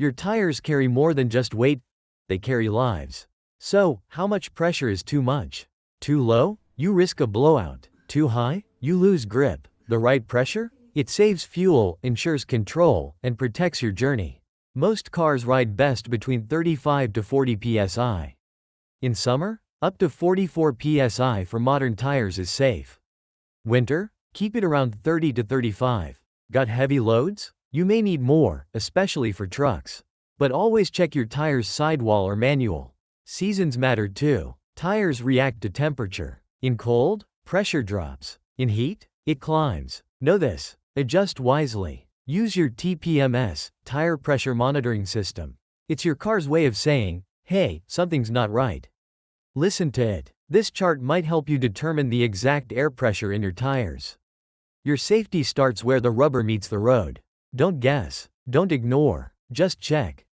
Your tires carry more than just weight, they carry lives. So, how much pressure is too much? Too low? You risk a blowout. Too high? You lose grip. The right pressure? It saves fuel, ensures control, and protects your journey. Most cars ride best between 35 to 40 psi. In summer, up to 44 psi for modern tires is safe. Winter? Keep it around 30 to 35. Got heavy loads? You may need more, especially for trucks. But always check your tire's sidewall or manual. Seasons matter too. Tires react to temperature. In cold, pressure drops. In heat, it climbs. Know this. Adjust wisely. Use your TPMS, tire pressure monitoring system. It's your car's way of saying, hey, something's not right. Listen to it. This chart might help you determine the exact air pressure in your tires. Your safety starts where the rubber meets the road. Don't guess. Don't ignore. Just check.